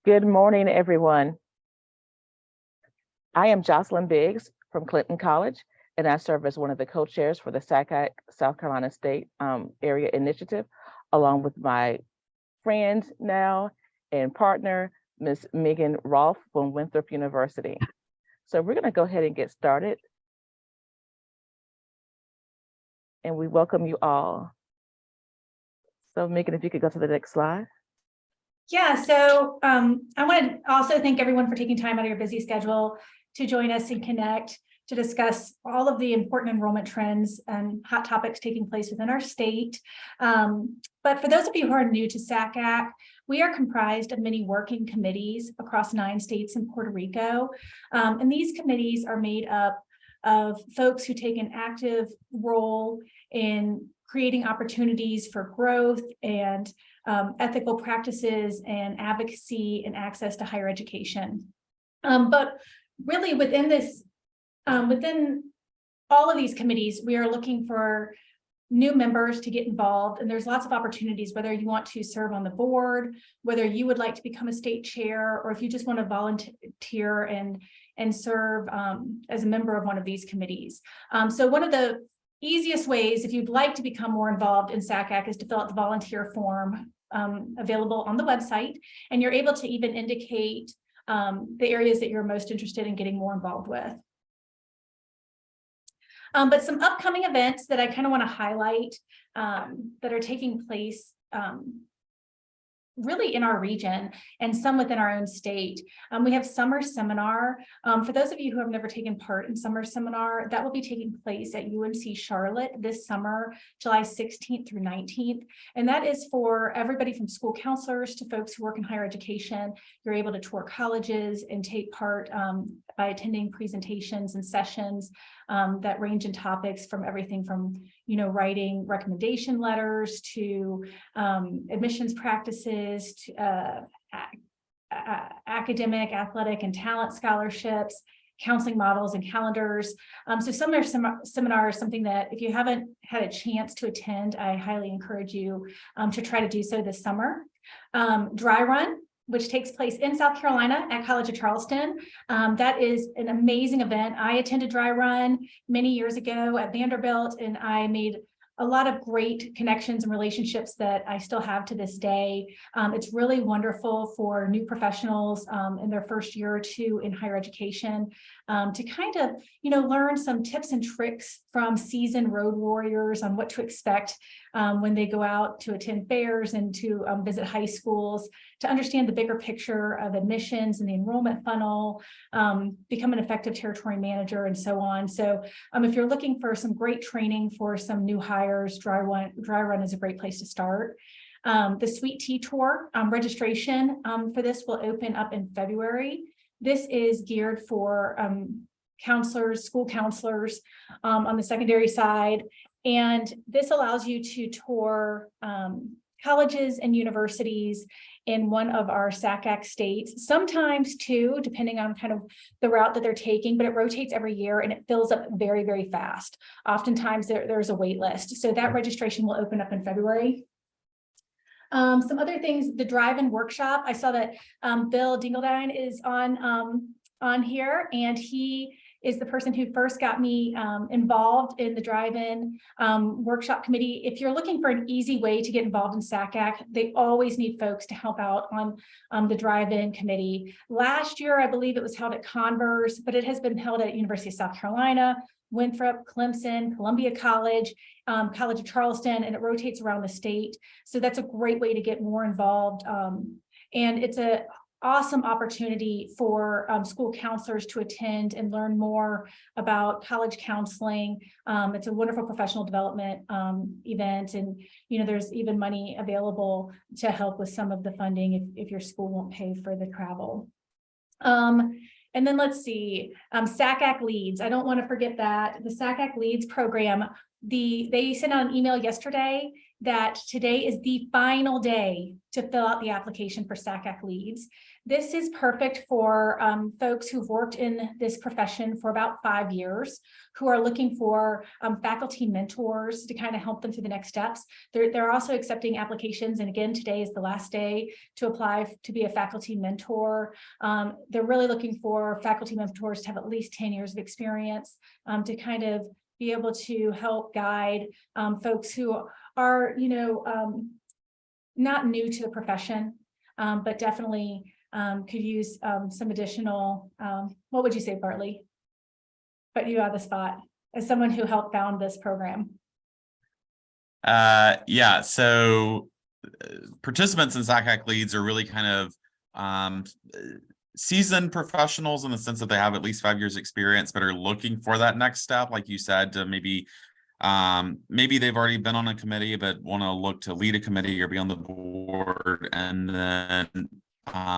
Good morning, everyone. I am Jocelyn Biggs from Clinton College, and I serve as one of the co-chairs for the SACAC South Carolina State Area Initiative, along with my friend now and partner, Ms. Megan Rolf from Winthrop University. So we're going to go ahead and get started. And we welcome you all. So Megan, if you could go to the next slide. Yeah, so I want to also thank everyone for taking time out of your busy schedule to join us and connect to discuss all of the important enrollment trends and hot topics taking place within our state. But for those of you who are new to SACAC, we are comprised of many working committees across 9 states and Puerto Rico. And these committees are made up of folks who take an active role in creating opportunities for growth and ethical practices and advocacy and access to higher education. But really within this, within all of these committees, we are looking for new members to get involved, and there's lots of opportunities, whether you want to serve on the board, whether you would like to become a state chair, or if you just want to volunteer and serve as a member of one of these committees. So one of the easiest ways, if you'd like to become more involved in SACAC, is to fill out the volunteer form available on the website, and you're able to even indicate the areas that you're most interested in getting more involved with. But some upcoming events that I kind of want to highlight that are taking place really in our region and some within our own state. We have summer seminar. For those of you who have never taken part in summer seminar, that will be taking place at UNC Charlotte this summer, July 16th through 19th. And that is for everybody from school counselors to folks who work in higher education. You're able to tour colleges and take part by attending presentations and sessions that range in topics from everything from, writing recommendation letters to admissions practices, to academic, athletic, and talent scholarships, counseling models and calendars. So summer seminar is something that if you haven't had a chance to attend, I highly encourage you to try to do so this summer. Dry Run, which takes place in South Carolina at College of Charleston. That is an amazing event. I attended Dry Run many years ago at Vanderbilt, and I made a lot of great connections and relationships that I still have to this day. It's really wonderful for new professionals in their first year or two in higher education to kind of, learn some tips and tricks from seasoned road warriors on what to expect when they go out to attend fairs and to visit high schools, to understand the bigger picture of admissions and the enrollment funnel, become an effective territory manager, and so on. So if you're looking for some great training for some new hires, Dry Run is a great place to start. The Sweet Tea Tour registration for this will open up in February. This is geared for counselors, school counselors on the secondary side. And this allows you to tour colleges and universities in one of our SACAC states, sometimes two, depending on kind of the route that they're taking, but it rotates every year and it fills up very, very fast. Oftentimes there's a wait list. So that registration will open up in February. Some other things, the drive-in workshop. I saw that Bill Dingledine is on here, and he is the person who first got me involved in the drive-in workshop committee. If you're looking for an easy way to get involved in SACAC, they always need folks to help out on the drive-in committee. Last year, I believe it was held at Converse, but it has been held at University of South Carolina, Winthrop, Clemson, Columbia College, College of Charleston, and it rotates around the state. So that's a great way to get more involved. And it's an awesome opportunity for school counselors to attend and learn more about college counseling. It's a wonderful professional development event, and there's even money available to help with some of the funding if your school won't pay for the travel. And then let's see, SACAC Leads. I don't want to forget that the SACAC Leads program, they sent out an email yesterday, that today is the final day to fill out the application for SACAC leads. This is perfect for folks who've worked in this profession for about 5 years, who are looking for faculty mentors to kind of help them through the next steps. They're also accepting applications. And again, today is the last day to apply to be a faculty mentor. They're really looking for faculty mentors to have at least 10 years of experience to kind of be able to help guide folks who are, not new to the profession, but definitely could use some additional, what would you say, Bartley? Put you on the spot as someone who helped found this program. Yeah, so participants in SACAC leads are really kind of seasoned professionals in the sense that they have at least 5 years experience, but are looking for that next step, like you said, to maybe they've already been on a committee but want to look to lead a committee or be on the board. And then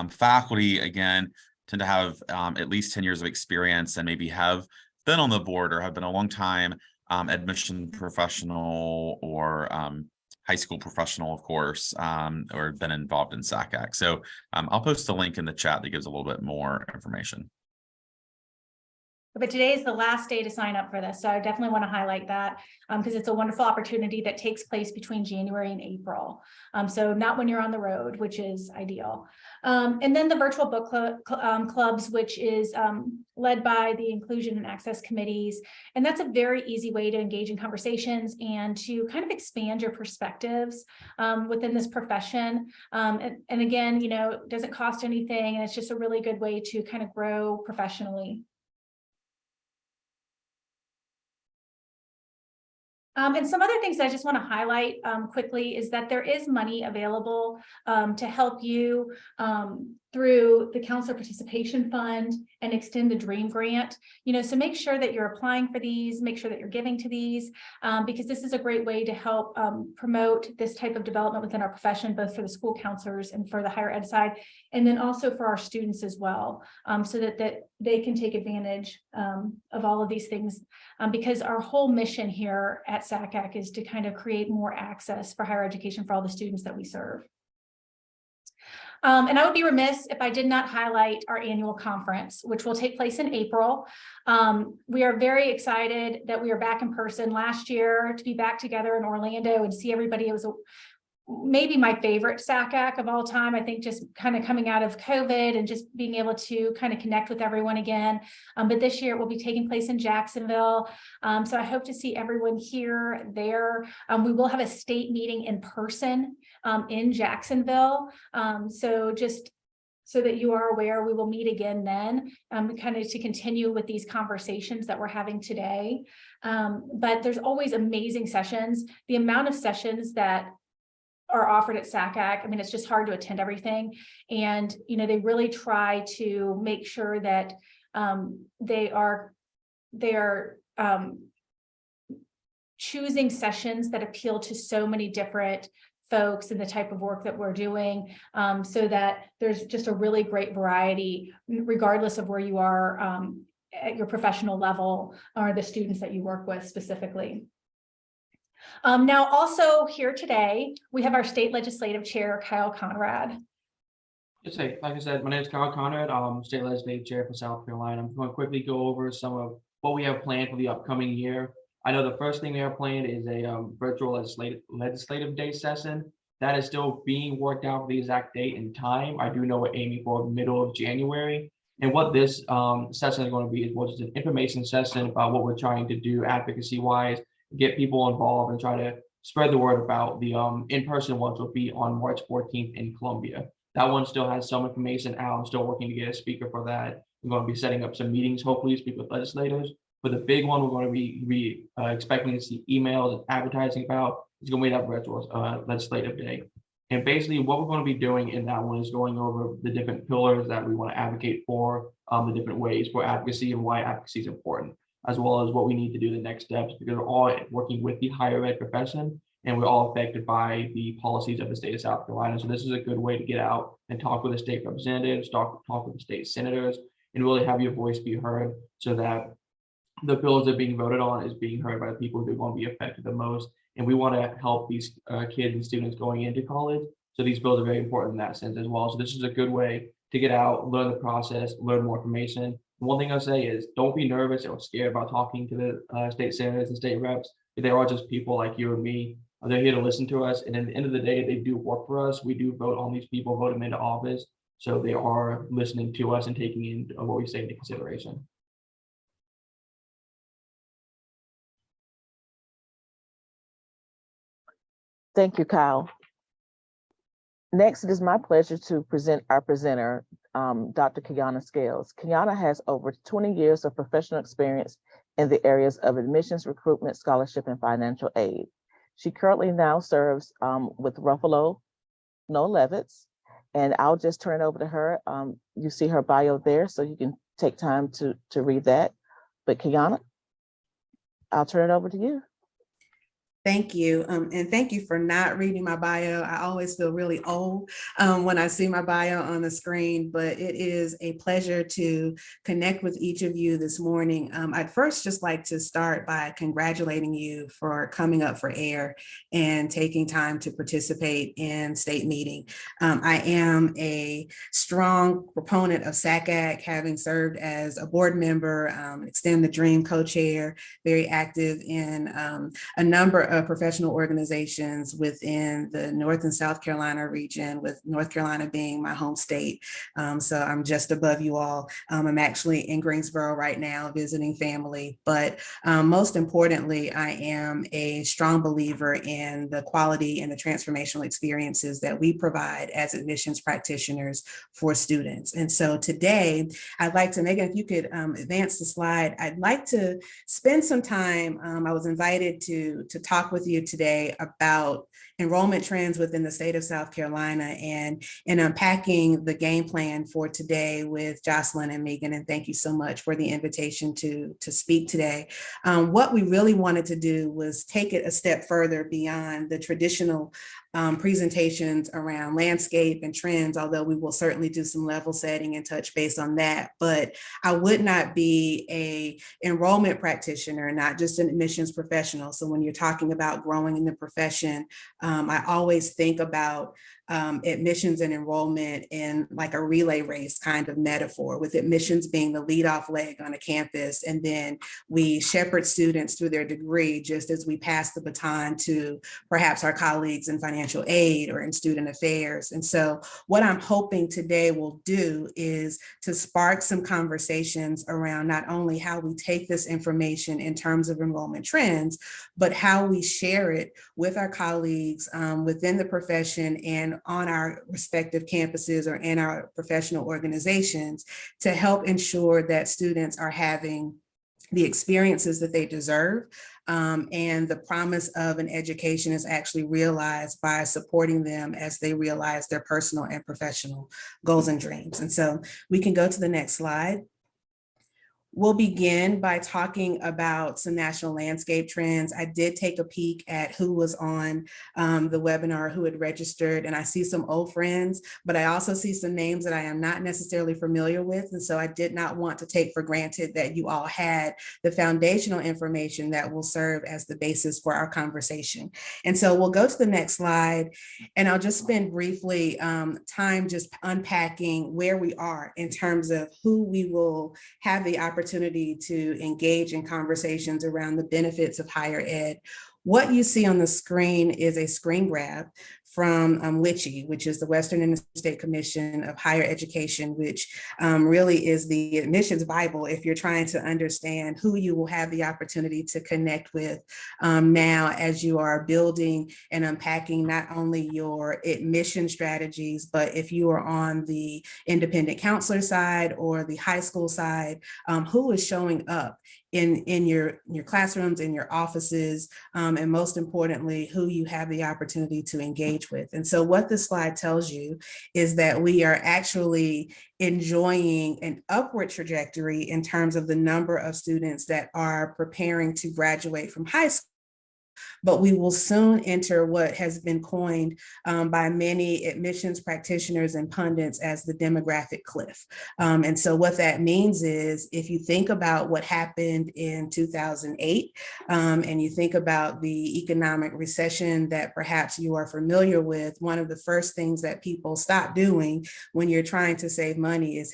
faculty, again, tend to have at least 10 years of experience and maybe have been on the board or have been a long time admission professional or high school professional, of course, or been involved in SACAC. So I'll post a link in the chat that gives a little bit more information. But today is the last day to sign up for this. So I definitely want to highlight that because it's a wonderful opportunity that takes place between January and April. So not when you're on the road, which is ideal. And then the virtual book clubs, which is led by the Inclusion and Access Committees. And that's a very easy way to engage in conversations and to kind of expand your perspectives within this profession. And again, it doesn't cost anything. And it's just a really good way to kind of grow professionally. And some other things I just want to highlight quickly is that there is money available to help you through the Counselor Participation Fund and Extend the Dream Grant. So make sure that you're applying for these, make sure that you're giving to these, because this is a great way to help promote this type of development within our profession, both for the school counselors and for the higher ed side, and then also for our students as well, so that they can take advantage of all of these things, because our whole mission here at SACAC is to kind of create more access for higher education for all the students that we serve. And I would be remiss if I did not highlight our annual conference, which will take place in April. We are very excited that we are back in person. Last year, to be back together in Orlando and see everybody, it was maybe my favorite SACAC of all time. I think just kind of coming out of COVID and just being able to kind of connect with everyone again. But this year it will be taking place in Jacksonville. So I hope to see everyone here, there. We will have a state meeting in person in Jacksonville. So just so that you are aware, we will meet again then, kind of to continue with these conversations that we're having today. But there's always amazing sessions. The amount of sessions that are offered at SACAC, I mean, it's just hard to attend everything. And, they really try to make sure that they are choosing sessions that appeal to so many different folks and the type of work that we're doing, so that there's just a really great variety, regardless of where you are at your professional level or the students that you work with specifically. Now, also here today, we have our state legislative chair, Kyle Conrad. Yes, hey, like I said, my name is Kyle Conrad. State legislative chair for South Carolina. I'm going to quickly go over some of what we have planned for the upcoming year. I know the first thing we have planned is a virtual legislative day session. That is still being worked out for the exact date and time. I do know we're aiming for middle of January. And what this session is going to be is just an information session about what we're trying to do advocacy-wise, get people involved and try to spread the word about the in-person ones will be on March 14th in Columbia. That one still has some information out. I'm still working to get a speaker for that. I'm going to be setting up some meetings, hopefully speak with legislators. But the big one we're going to be expecting to see emails and advertising about is going to be that virtual legislative day. And basically what we're going to be doing in that one is going over the different pillars that we want to advocate for, the different ways for advocacy and why advocacy is important, as well as what we need to do the next steps, because we're all working with the higher ed profession and we're all affected by the policies of the state of South Carolina. So this is a good way to get out and talk with the state representatives, talk with the state senators, and really have your voice be heard so that the bills that are being voted on is being heard by the people who are going to be affected the most and we want to help these kids and students going into college. So these bills are very important in that sense as well. So this is a good way to get out, learn the process, learn more information. One thing I'll say is don't be nervous or scared about talking to the state senators and state reps. They are just people like you and me. They're here to listen to us. And at the end of the day, they do work for us. We do vote on these people, vote them into office. So they are listening to us and taking in what we say into consideration. Thank you, Kyle. Next, it is my pleasure to present our presenter, Dr. Keyana Scales. Keyana has over 20 years of professional experience in the areas of admissions, recruitment, scholarship, and financial aid. She currently now serves with Ruffalo No Levitts, and I'll just turn it over to her. You see her bio there, so you can take time to read that. But Keyana, I'll turn it over to you. Thank you. And thank you for not reading my bio. I always feel really old when I see my bio on the screen, but it is a pleasure to connect with each of you this morning. I'd first just like to start by congratulating you for coming up for air and taking time to participate in state meeting. I am a strong proponent of SACAC, having served as a board member, Extend the Dream co-chair, very active in a number of professional organizations within the North and South Carolina region, with North Carolina being my home state. So I'm just above you all. I'm actually in Greensboro right now visiting family, but most importantly, I am a strong believer in the quality and the transformational experiences that we provide as admissions practitioners for students. And so today, I'd like to, Megan, if you could advance the slide, I'd like to spend some time. I was invited to talk with you today about enrollment trends within the state of South Carolina and unpacking the game plan for today with Jocelyn and Megan. And thank you so much for the invitation to speak today. What we really wanted to do was take it a step further beyond the traditional presentations around landscape and trends, although we will certainly do some level setting and touch base on that. But I would not be a enrollment practitioner, not just an admissions professional. So when you're talking about growing in the profession, I always think about admissions and enrollment in like a relay race kind of metaphor, with admissions being the leadoff leg on a campus. And then we shepherd students through their degree, just as we pass the baton to perhaps our colleagues in financial aid or in student affairs. And so what I'm hoping today will do is to spark some conversations around not only how we take this information in terms of enrollment trends, but how we share it with our colleagues within the profession and on our respective campuses or in our professional organizations to help ensure that students are having the experiences that they deserve, and the promise of an education is actually realized by supporting them as they realize their personal and professional goals and dreams. And so we can go to the next slide. We'll begin by talking about some national landscape trends. I did take a peek at who was on the webinar, who had registered, and I see some old friends, but I also see some names that I am not necessarily familiar with. And so I did not want to take for granted that you all had the foundational information that will serve as the basis for our conversation. And so we'll go to the next slide, and I'll just spend briefly time just unpacking where we are in terms of who we will have the opportunity to engage in conversations around the benefits of higher ed. What you see on the screen is a screen grab from WICHE, which is the Western Interstate Commission of Higher Education, which really is the admissions Bible if you're trying to understand who you will have the opportunity to connect with now as you are building and unpacking not only your admission strategies, but if you are on the independent counselor side or the high school side, who is showing up in your classrooms, in your offices, and most importantly, who you have the opportunity to engage with. And so what this slide tells you is that we are actually enjoying an upward trajectory in terms of the number of students that are preparing to graduate from high school but we will soon enter what has been coined by many admissions practitioners and pundits as the demographic cliff. And so what that means is, if you think about what happened in 2008, and you think about the economic recession that perhaps you are familiar with, one of the first things that people stop doing when you're trying to save money is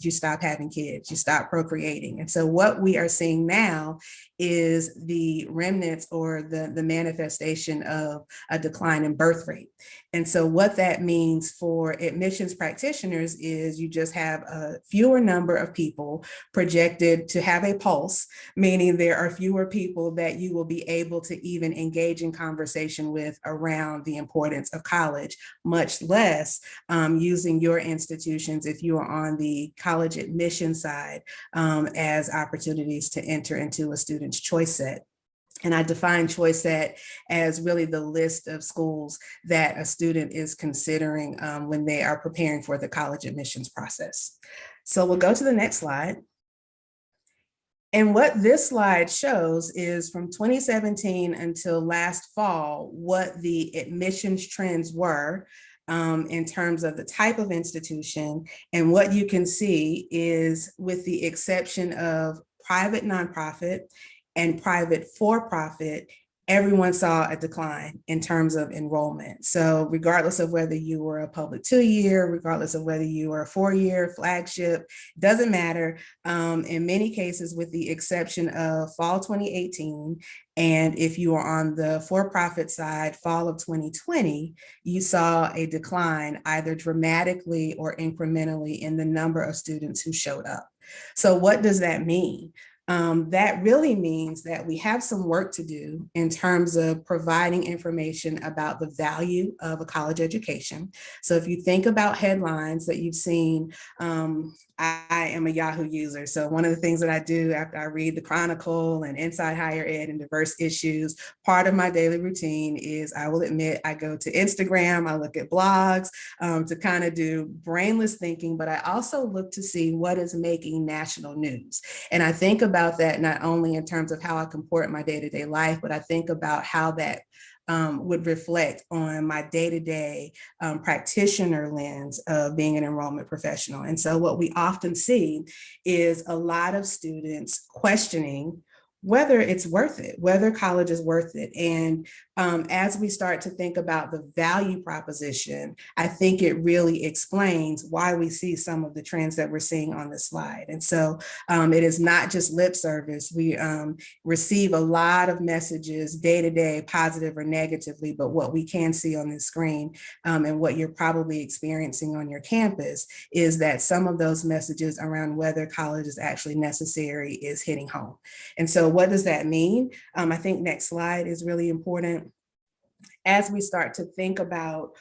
you stop having kids, you stop procreating. And so what we are seeing now is the remnants or the manifestation of a decline in birth rate. And so what that means for admissions practitioners is you just have a fewer number of people projected to have a pulse, meaning there are fewer people that you will be able to even engage in conversation with around the importance of college, much less using your institutions, if you are on the college admission side, as opportunities to enter into a student's choice set. And I define choice set as really the list of schools that a student is considering when they are preparing for the college admissions process. So we'll go to the next slide. And what this slide shows is from 2017 until last fall, what the admissions trends were in terms of the type of institution. And what you can see is, with the exception of private nonprofit and private for-profit, everyone saw a decline in terms of enrollment. So regardless of whether you were a public 2-year, regardless of whether you were a 4-year flagship, doesn't matter. In many cases, with the exception of fall 2018, and if you are on the for-profit side, fall of 2020, you saw a decline either dramatically or incrementally in the number of students who showed up. So what does that mean? That really means that we have some work to do in terms of providing information about the value of a college education. So if you think about headlines that you've seen, I am a Yahoo user. So one of the things that I do after I read the Chronicle and Inside Higher Ed and diverse issues, part of my daily routine is, I will admit, I go to Instagram, I look at blogs to kind of do brainless thinking, but I also look to see what is making national news. And I think about that not only in terms of how I comport my day-to-day life, but I think about how that would reflect on my day-to-day practitioner lens of being an enrollment professional. And so what we often see is a lot of students questioning whether it's worth it, whether college is worth it. And as we start to think about the value proposition, I think it really explains why we see some of the trends that we're seeing on this slide. And so it is not just lip service. We receive a lot of messages day to day, positive or negatively, but what we can see on the screen and what you're probably experiencing on your campus is that some of those messages around whether college is actually necessary is hitting home. And so what does that mean? I think next slide is really important. As we start to think about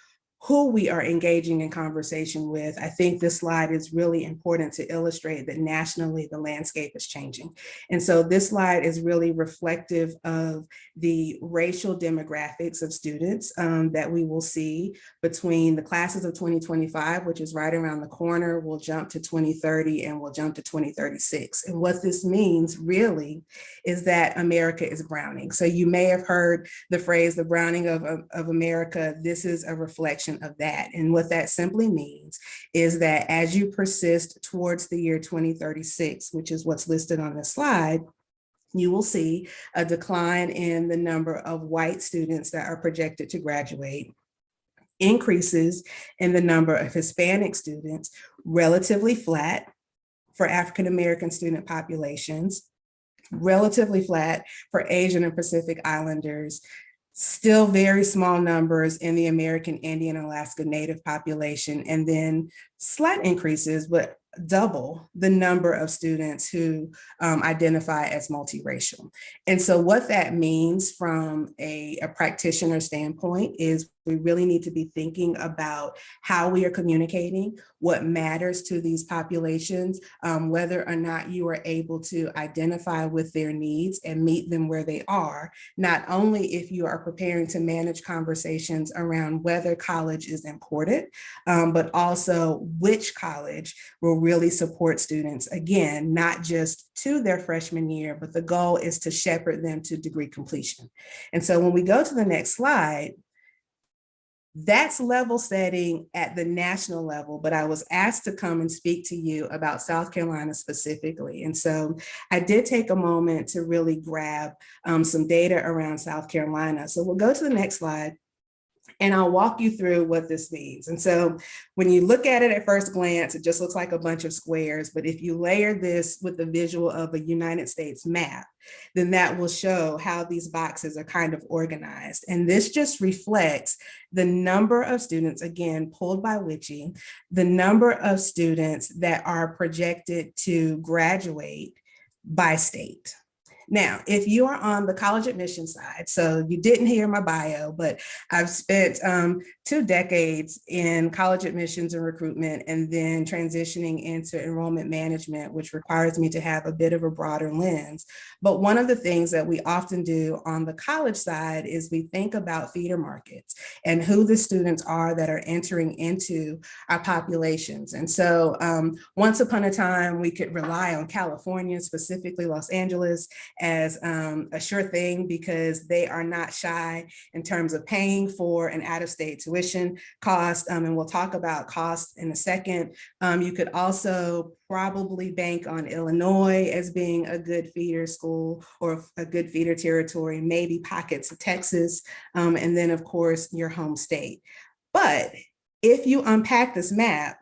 who we are engaging in conversation with, I think this slide is really important to illustrate that nationally the landscape is changing. And so this slide is really reflective of the racial demographics of students that we will see between the classes of 2025, which is right around the corner, we'll jump to 2030 and we'll jump to 2036. And what this means really is that America is browning. So you may have heard the phrase, the browning of America. This is a reflection of that. And what that simply means is that as you persist towards the year 2036, which is what's listed on the slide, you will see a decline in the number of white students that are projected to graduate, increases in the number of Hispanic students, relatively flat for African-American student populations, relatively flat for Asian and Pacific Islanders, still very small numbers in the American Indian and Alaska Native population, and then slight increases, but double the number of students who identify as multiracial. And so what that means from a practitioner standpoint is We really need to be thinking about how we are communicating, what matters to these populations, whether or not you are able to identify with their needs and meet them where they are, not only if you are preparing to manage conversations around whether college is important, but also which college will really support students, again, not just to their freshman year, but the goal is to shepherd them to degree completion. And so when we go to the next slide, that's level setting at the national level, but I was asked to come and speak to you about South Carolina specifically. And so I did take a moment to really grab some data around South Carolina. So we'll go to the next slide, and I'll walk you through what this means. And so when you look at it at first glance, it just looks like a bunch of squares. But if you layer this with the visual of a United States map, then that will show how these boxes are kind of organized. And this just reflects the number of students, again, pulled by WICHE, the number of students that are projected to graduate by state. Now, if you are on the college admission side, so you didn't hear my bio, but I've spent 2 decades in college admissions and recruitment, and then transitioning into enrollment management, which requires me to have a bit of a broader lens. But one of the things that we often do on the college side is we think about feeder markets and who the students are that are entering into our populations. And so once upon a time, we could rely on California, specifically Los Angeles, as a sure thing, because they are not shy in terms of paying for an out-of-state tuition cost. And we'll talk about cost in a second. You could also probably bank on Illinois as being a good feeder school or a good feeder territory, maybe pockets of Texas, and then of course your home state. But if you unpack this map,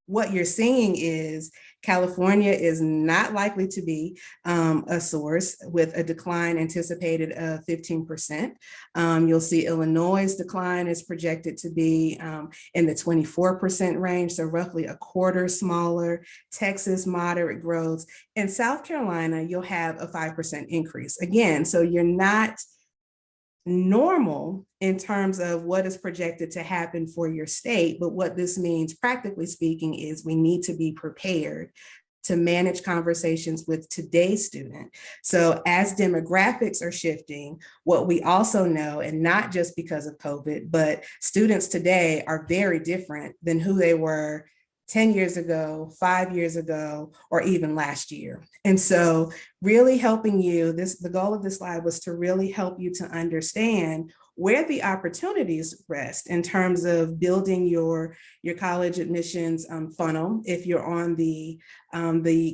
what you're seeing is California is not likely to be a source, with a decline anticipated of 15%. You'll see Illinois' decline is projected to be in the 24% range, so roughly a quarter smaller. Texas, moderate growth. In South Carolina, you'll have a 5% increase. Again, so you're not normal in terms of what is projected to happen for your state, but what this means, practically speaking, is we need to be prepared to manage conversations with today's student. So as demographics are shifting, what we also know, and not just because of COVID, but students today are very different than who they were 10 years ago, 5 years ago, or even last year. And so really helping you, the goal of this slide was to really help you to understand where the opportunities rest in terms of building your college admissions funnel, if you're on the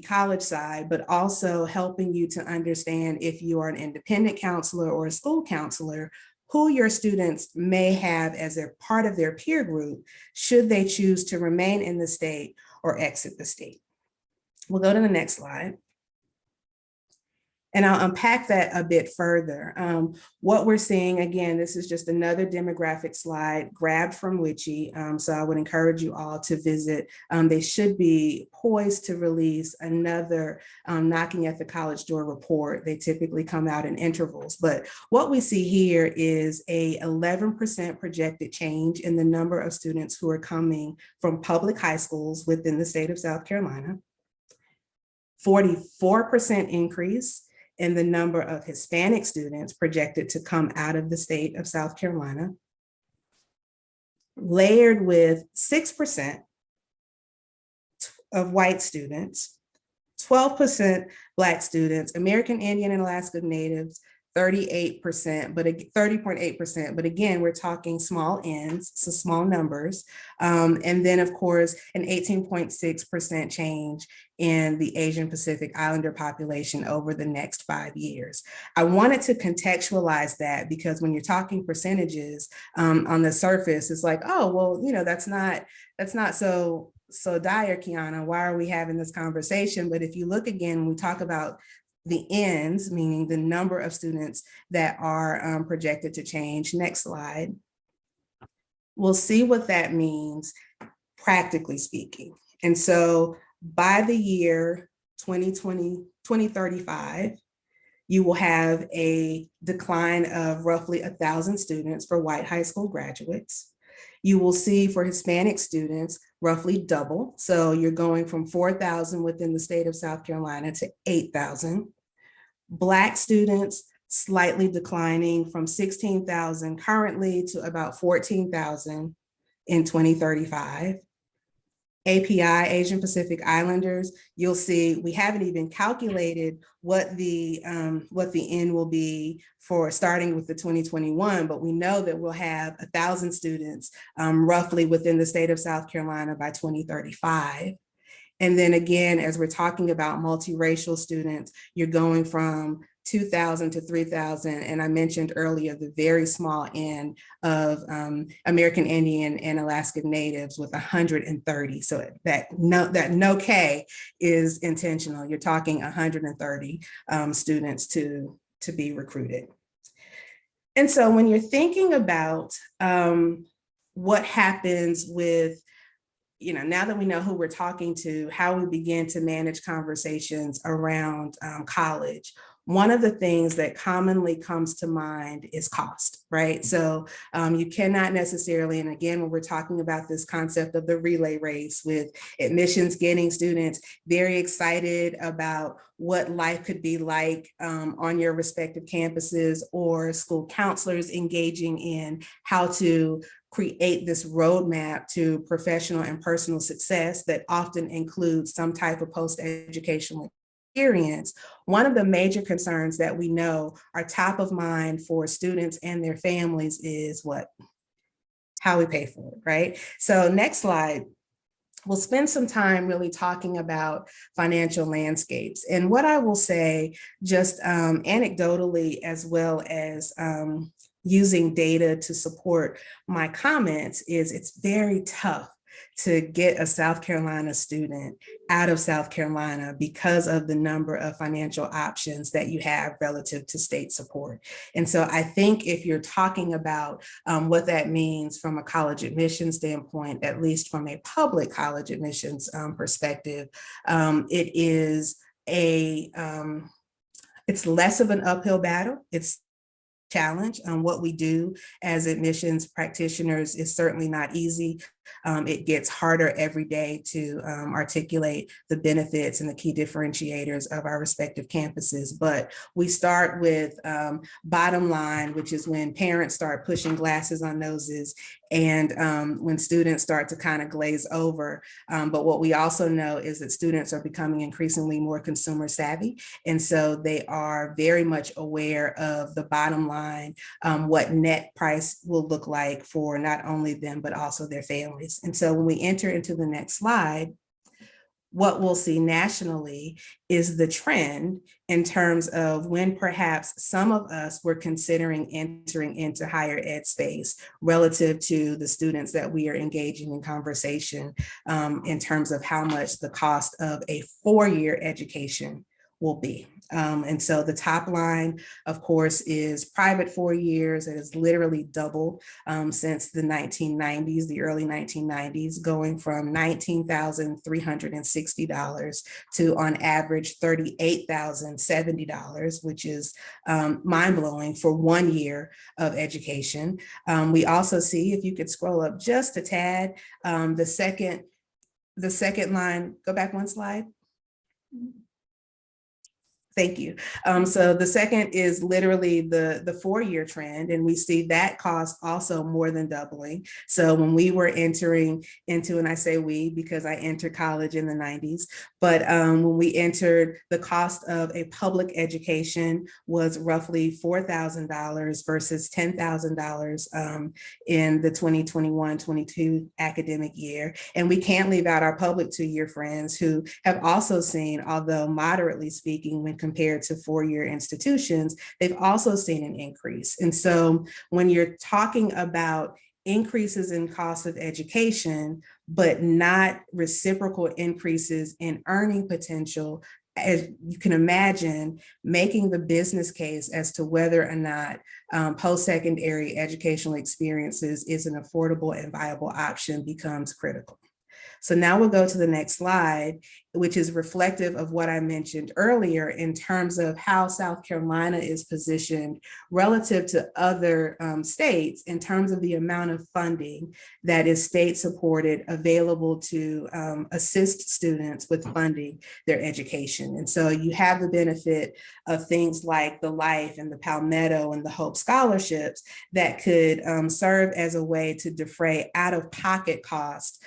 college side, but also helping you to understand, if you are an independent counselor or a school counselor, who your students may have as a part of their peer group, should they choose to remain in the state or exit the state. We'll go to the next slide. And I'll unpack that a bit further. What we're seeing, again, this is just another demographic slide grabbed from WICHE. So I would encourage you all to visit. They should be poised to release another knocking at the college door report. They typically come out in intervals. But what we see here is a 11% projected change in the number of students who are coming from public high schools within the state of South Carolina. 44% increase in the number of Hispanic students projected to come out of the state of South Carolina, layered with 6% of white students, 12% Black students, American Indian and Alaska Natives, 38%, but 30.8%. But again, we're talking small n's, so small numbers. And then, of course, an 18.6% change in the Asian Pacific Islander population over the next 5 years. I wanted to contextualize that because when you're talking percentages on the surface, it's like, oh, well, you know, that's not so dire, Keyana. Why are we having this conversation? But if you look again, when we talk about the ends, meaning the number of students that are projected to change. Next slide. We'll see what that means practically speaking. And so by the year 2035, You will have a decline of roughly 1,000 students for white high school graduates. You will see for Hispanic students roughly double. So you're going from 4,000 within the state of South Carolina to 8,000. Black students slightly declining from 16,000 currently to about 14,000 in 2035. API, Asian Pacific Islanders, you'll see we haven't even calculated what the end will be for starting with the 2021, but we know that we'll have 1,000 students roughly within the state of South Carolina by 2035. And then again, as we're talking about multiracial students, you're going from 2,000 to 3,000. And I mentioned earlier, the very small end of American Indian and Alaskan Natives with 130. So that no K is intentional. You're talking 130 students to be recruited. And so when you're thinking about what happens with, now that we know who we're talking to, how we begin to manage conversations around college, one of the things that commonly comes to mind is cost, right? So you cannot necessarily, and again, when we're talking about this concept of the relay race with admissions getting students very excited about what life could be like on your respective campuses, or school counselors engaging in how to create this roadmap to professional and personal success that often includes some type of post-educational experience. One of the major concerns that we know are top of mind for students and their families is what? How we pay for it, right? So next slide. We'll spend some time really talking about financial landscapes. And what I will say, just anecdotally, as well as using data to support my comments, is it's very tough to get a South Carolina student out of South Carolina because of the number of financial options that you have relative to state support. And so I think if you're talking about what that means from a college admissions standpoint, at least from a public college admissions perspective, it is it's less of an uphill battle. It's challenge. What we do as admissions practitioners is certainly not easy. It gets harder every day to articulate the benefits and the key differentiators of our respective campuses. But we start with bottom line, which is when parents start pushing glasses on noses and when students start to kind of glaze over. But what we also know is that students are becoming increasingly more consumer savvy. And so they are very much aware of the bottom line, what net price will look like for not only them, but also their families. And so when we enter into the next slide, what we'll see nationally is the trend in terms of when perhaps some of us were considering entering into higher ed space relative to the students that we are engaging in conversation in terms of how much the cost of a 4-year education will be. And so the top line, of course, is private 4 years. It has literally doubled since the 1990s, the early 1990s, going from $19,360 to on average $38,070, which is mind-blowing for 1 year of education. We also see, if you could scroll up just a tad, the second line, go back one slide. Thank you. So the second is literally the 4-year trend, and we see that cost also more than doubling. So when we were entering into, and I say we because I entered college in the 90s, but when we entered, the cost of a public education was roughly $4,000 versus $10,000 in the 2021-22 academic year. And we can't leave out our public 2-year friends who have also seen, although moderately speaking, when compared to 4-year institutions, they've also seen an increase. And so when you're talking about increases in cost of education, but not reciprocal increases in earning potential, as you can imagine, making the business case as to whether or not post-secondary educational experiences is an affordable and viable option becomes critical. So now we'll go to the next slide, which is reflective of what I mentioned earlier in terms of how South Carolina is positioned relative to other states in terms of the amount of funding that is state supported available to assist students with funding their education. And so you have the benefit of things like the Life and the Palmetto and the Hope scholarships that could serve as a way to defray out-of-pocket costs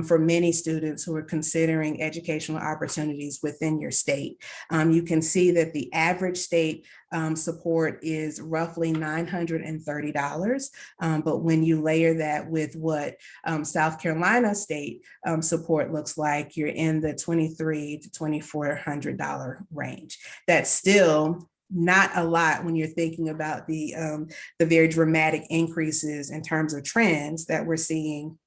for many students who are considering educational opportunities within your state. You can see that the average state support is roughly $930. But when you layer that with what South Carolina state support looks like, you're in the $2,300 to $2,400 range. That's still not a lot when you're thinking about the very dramatic increases in terms of trends that we're seeing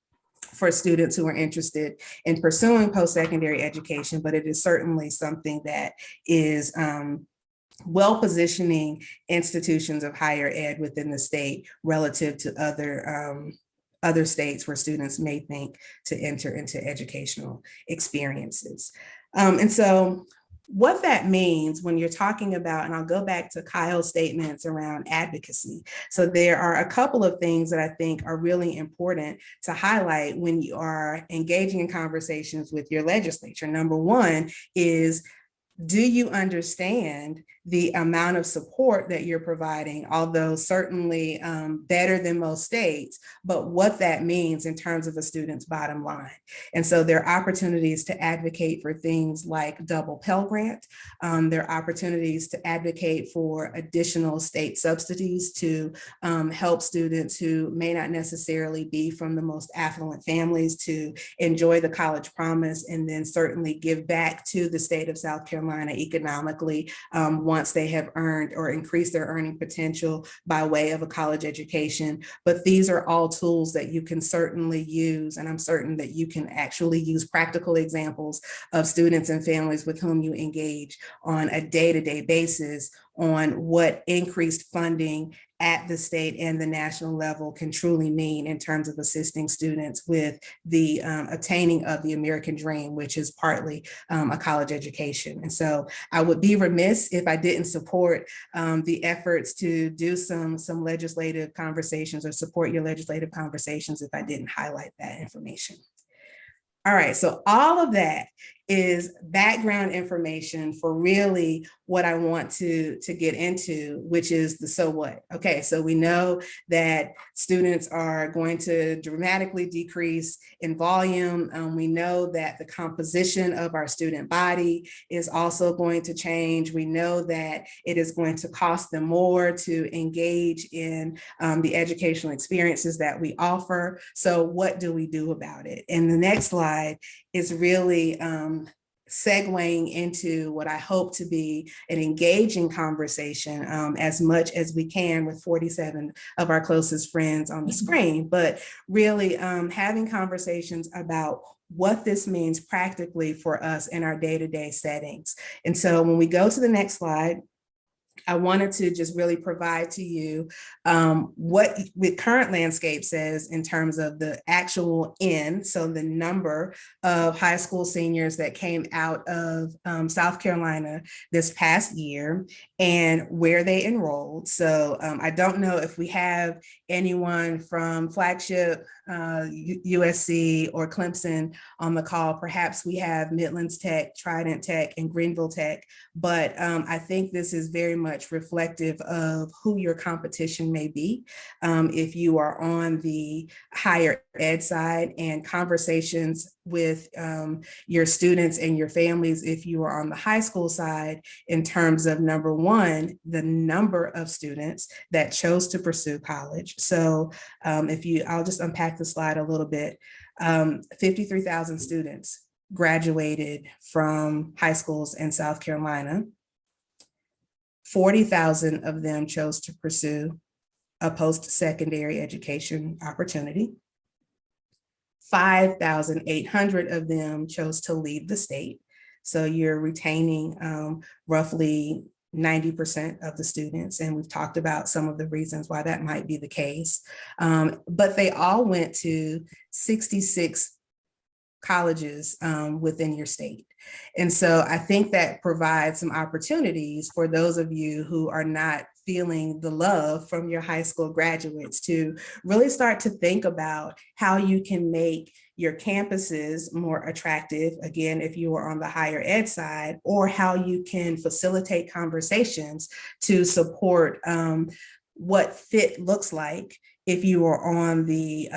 for students who are interested in pursuing post-secondary education, but it is certainly something that is well positioning institutions of higher ed within the state relative to other states where students may think to enter into educational experiences. And so what that means when you're talking about, and I'll go back to Kyle's statements around advocacy. So there are a couple of things that I think are really important to highlight when you are engaging in conversations with your legislature. Number one is, do you understand the amount of support that you're providing, although certainly better than most states, but what that means in terms of a student's bottom line? And so there are opportunities to advocate for things like double Pell Grant. There are opportunities to advocate for additional state subsidies to help students who may not necessarily be from the most affluent families to enjoy the college promise, and then certainly give back to the state of South Carolina economically once they have earned or increased their earning potential by way of a college education. But these are all tools that you can certainly use, and I'm certain that you can actually use practical examples of students and families with whom you engage on a day-to-day basis on what increased funding at the state and the national level can truly mean in terms of assisting students with the attaining of the American dream, which is partly a college education. And so I would be remiss if I didn't support the efforts to do some legislative conversations or support your legislative conversations if I didn't highlight that information. All right, so all of that is background information for really what I want to get into, which is the so what. Okay, so we know that students are going to dramatically decrease in volume. We know that the composition of our student body is also going to change. We know that it is going to cost them more to engage in the educational experiences that we offer. So what do we do about it? And the next slide is really segueing into what I hope to be an engaging conversation as much as we can with 47 of our closest friends on the screen, but really having conversations about what this means practically for us in our day-to-day settings. And so when we go to the next slide, I wanted to just really provide to you what the current landscape says in terms of the actual N, so the number of high school seniors that came out of South Carolina this past year and where they enrolled. So I don't know if we have anyone from Flagship, USC, or Clemson on the call. Perhaps we have Midlands Tech, Trident Tech, and Greenville Tech, but I think this is very much reflective of who your competition may be. If you are on the higher ed side, and conversations with your students and your families, if you are on the high school side, in terms of number one, the number of students that chose to pursue college. So I'll just unpack the slide a little bit. 53,000 students graduated from high schools in South Carolina. 40,000 of them chose to pursue a post-secondary education opportunity. 5,800 of them chose to leave the state. So you're retaining roughly 90% of the students. And we've talked about some of the reasons why that might be the case. But they all went to 66 colleges within your state. And so I think that provides some opportunities for those of you who are not feeling the love from your high school graduates to really start to think about how you can make your campuses more attractive, again, if you are on the higher ed side, or how you can facilitate conversations to support what fit looks like if you are on the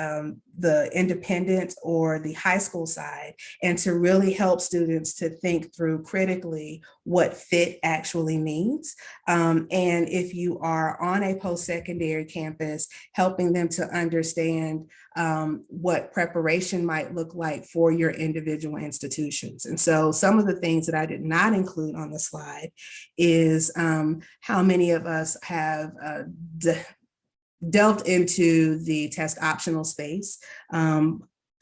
independent or the high school side, and to really help students to think through critically what fit actually means. And if you are on a post-secondary campus, helping them to understand what preparation might look like for your individual institutions. And so some of the things that I did not include on the slide is how many of us have delved into the test optional space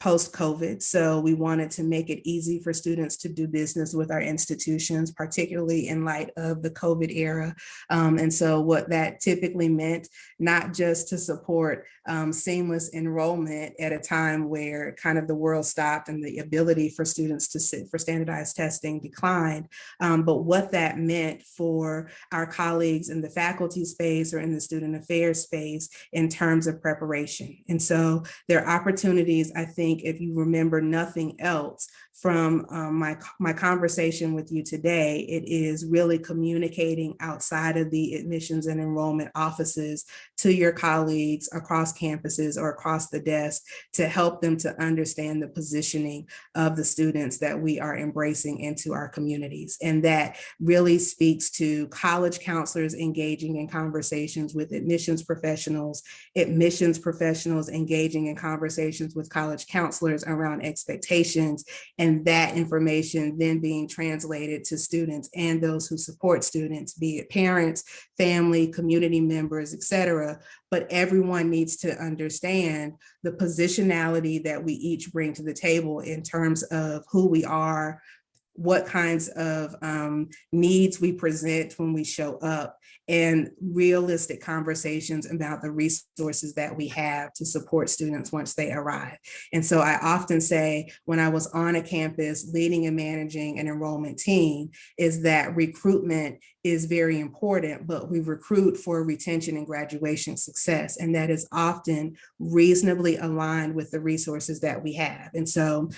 post-COVID. So we wanted to make it easy for students to do business with our institutions, particularly in light of the COVID era. And so what that typically meant, not just to support seamless enrollment at a time where kind of the world stopped and the ability for students to sit for standardized testing declined, but what that meant for our colleagues in the faculty space or in the student affairs space in terms of preparation. And so there are opportunities, I think, if you remember nothing else from my conversation with you today, it is really communicating outside of the admissions and enrollment offices to your colleagues across campuses or across the desk to help them to understand the positioning of the students that we are embracing into our communities. And that really speaks to college counselors engaging in conversations with admissions professionals engaging in conversations with college counselors around expectations, and that information then being translated to students and those who support students, be it parents, family, community members, et cetera. But everyone needs to understand the positionality that we each bring to the table in terms of who we are, what kinds of needs we present when we show up, and realistic conversations about the resources that we have to support students once they arrive. And so I often say, when I was on a campus leading and managing an enrollment team, is that recruitment is very important, but we recruit for retention and graduation success. And that is often reasonably aligned with the resources that we have. And so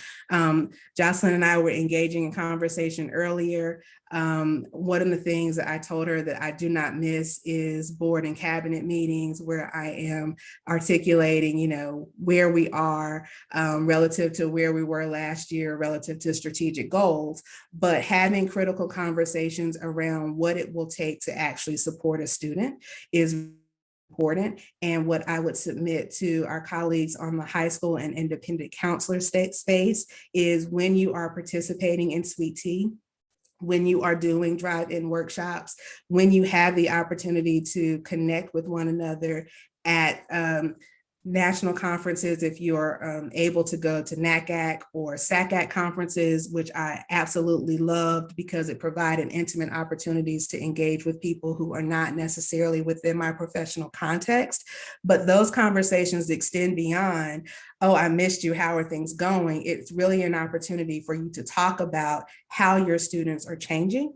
Jocelyn and I were engaging in conversation earlier. One of the things that I told her that I do not miss is board and cabinet meetings where I am articulating, where we are relative to where we were last year, relative to strategic goals, but having critical conversations around what it will take to actually support a student is important. And what I would submit to our colleagues on the high school and independent counselor space is, when you are participating in Sweet Tea, when you are doing drive-in workshops, when you have the opportunity to connect with one another at national conferences, if you're able to go to NACAC or SACAC conferences, which I absolutely loved because it provided intimate opportunities to engage with people who are not necessarily within my professional context. But those conversations extend beyond, oh, I missed you, how are things going? It's really an opportunity for you to talk about how your students are changing,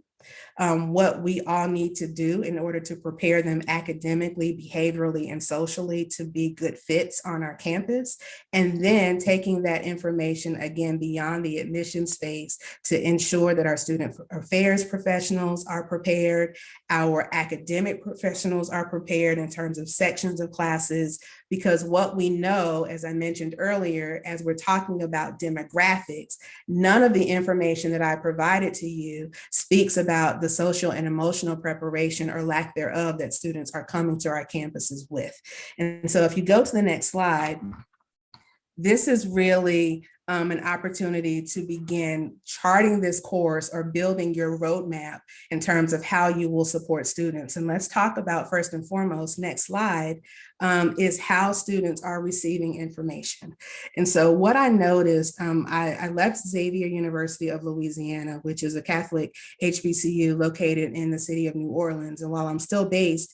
what we all need to do in order to prepare them academically, behaviorally, and socially to be good fits on our campus. And then taking that information again beyond the admission space to ensure that our student affairs professionals are prepared, our academic professionals are prepared in terms of sections of classes, because what we know, as I mentioned earlier, as we're talking about demographics, none of the information that I provided to you speaks about the social and emotional preparation or lack thereof that students are coming to our campuses with. And so if you go to the next slide, this is really an opportunity to begin charting this course or building your roadmap in terms of how you will support students. And let's talk about, first and foremost, next slide, is how students are receiving information. And so what I noticed, I left Xavier University of Louisiana, which is a Catholic HBCU located in the city of New Orleans. And while I'm still based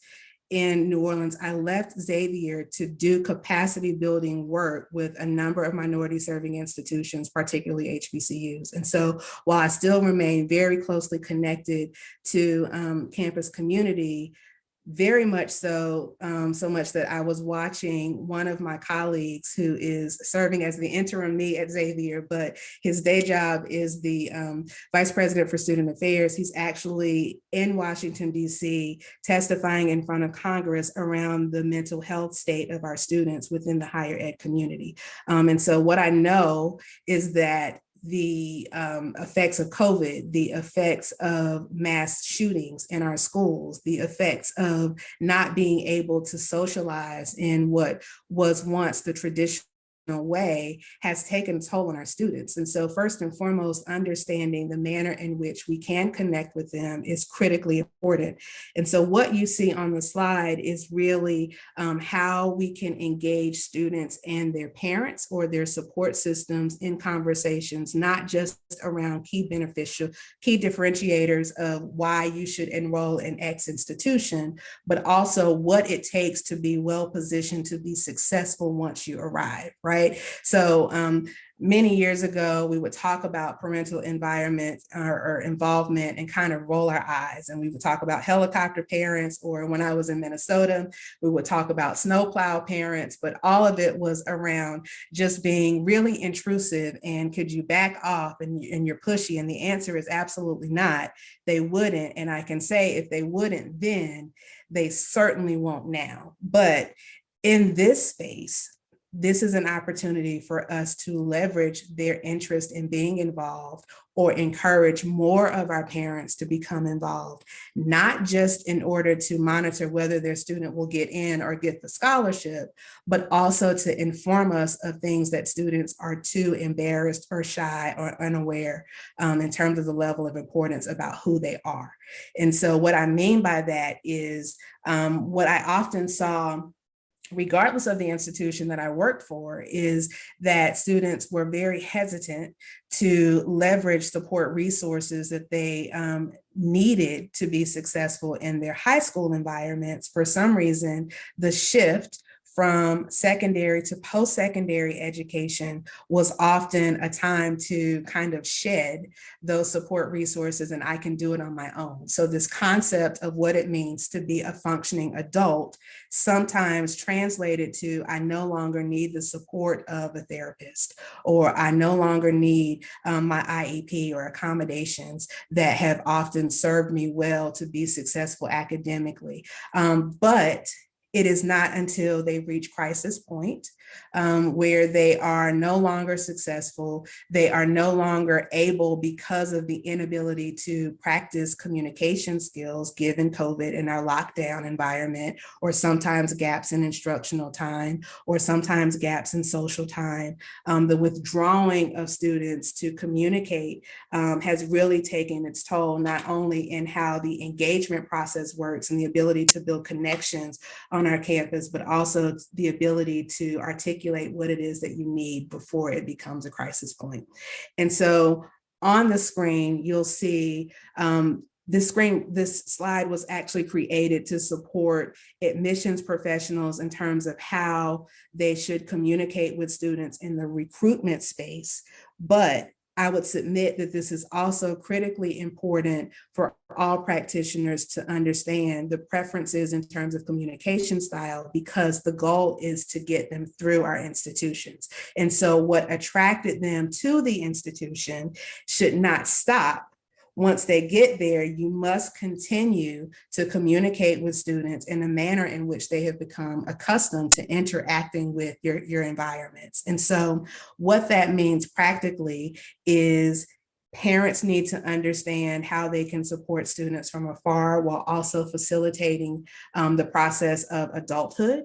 in New Orleans, I left Xavier to do capacity building work with a number of minority serving institutions, particularly HBCUs. And so while I still remain very closely connected to campus community, very much so, so much that I was watching one of my colleagues who is serving as the interim me at Xavier, but his day job is the Vice President for Student Affairs. He's actually in Washington, D.C., testifying in front of Congress around the mental health state of our students within the higher ed community. And so what I know is that the effects of COVID, the effects of mass shootings in our schools, the effects of not being able to socialize in what was once the traditional way has taken a toll on our students. And so first and foremost, understanding the manner in which we can connect with them is critically important. And so what you see on the slide is really how we can engage students and their parents or their support systems in conversations, not just around key differentiators of why you should enroll in X institution, but also what it takes to be well positioned to be successful once you arrive, right? So many years ago, we would talk about parental environment or involvement and kind of roll our eyes. And we would talk about helicopter parents, or when I was in Minnesota, we would talk about snowplow parents, but all of it was around just being really intrusive. And could you back off and you're pushy? And the answer is absolutely not. They wouldn't. And I can say if they wouldn't then, they certainly won't now. But in this space, this is an opportunity for us to leverage their interest in being involved or encourage more of our parents to become involved, not just in order to monitor whether their student will get in or get the scholarship, but also to inform us of things that students are too embarrassed or shy or unaware in terms of the level of importance about who they are. And so what I mean by that is what I often saw, regardless of the institution that I worked for, is that students were very hesitant to leverage support resources that they needed to be successful in their high school environments. For some reason, the shift from secondary to post-secondary education was often a time to kind of shed those support resources and I can do it on my own. So this concept of what it means to be a functioning adult sometimes translated to I no longer need the support of a therapist, or I no longer need my IEP or accommodations that have often served me well to be successful academically. But it is not until they reach crisis point where they are no longer successful, they are no longer able, because of the inability to practice communication skills given COVID in our lockdown environment, or sometimes gaps in instructional time, or sometimes gaps in social time. The withdrawing of students to communicate has really taken its toll, not only in how the engagement process works and the ability to build connections on our campus, but also the ability to articulate what it is that you need before it becomes a crisis point. And so on the screen, you'll see this slide was actually created to support admissions professionals in terms of how they should communicate with students in the recruitment space. But I would submit that this is also critically important for all practitioners to understand the preferences in terms of communication style, because the goal is to get them through our institutions. And so what attracted them to the institution should not stop. Once they get there, you must continue to communicate with students in a manner in which they have become accustomed to interacting with your environments. And so what that means practically is parents need to understand how they can support students from afar while also facilitating the process of adulthood.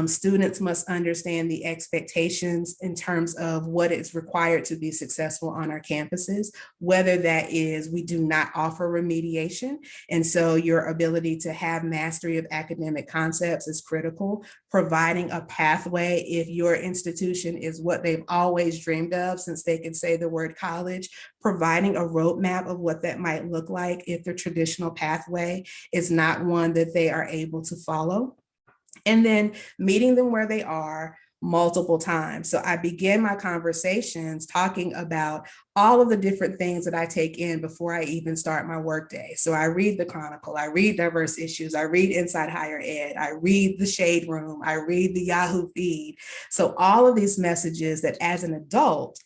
Students must understand the expectations in terms of what is required to be successful on our campuses, whether that is we do not offer remediation. And so your ability to have mastery of academic concepts is critical. providing a pathway if your institution is what they've always dreamed of since they can say the word college, providing a roadmap of what that might look like if the traditional pathway is not one that they are able to follow. And then meeting them where they are multiple times. So I begin my conversations talking about all of the different things that I take in before I even start my workday. So I read the Chronicle, I read Diverse Issues, I read Inside Higher Ed, I read the Shade Room, I read the Yahoo feed. So all of these messages that as an adult,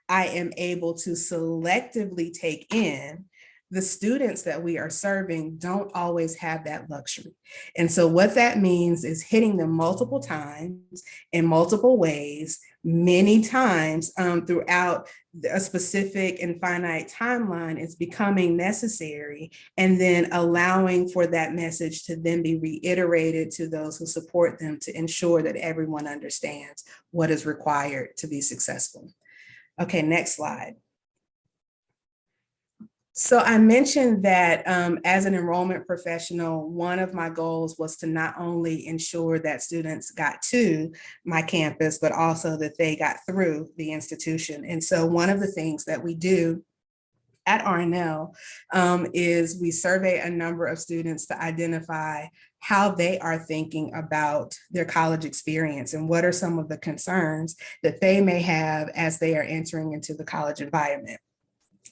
I am able to selectively take in. The students that we are serving don't always have that luxury. And so what that means is hitting them multiple times in multiple ways, many times throughout a specific and finite timeline is becoming necessary, and then allowing for that message to then be reiterated to those who support them to ensure that everyone understands what is required to be successful. Okay, next slide. So I mentioned that as an enrollment professional, one of my goals was to not only ensure that students got to my campus, but also that they got through the institution. And so one of the things that we do at RNL is we survey a number of students to identify how they are thinking about their college experience and what are some of the concerns that they may have as they are entering into the college environment.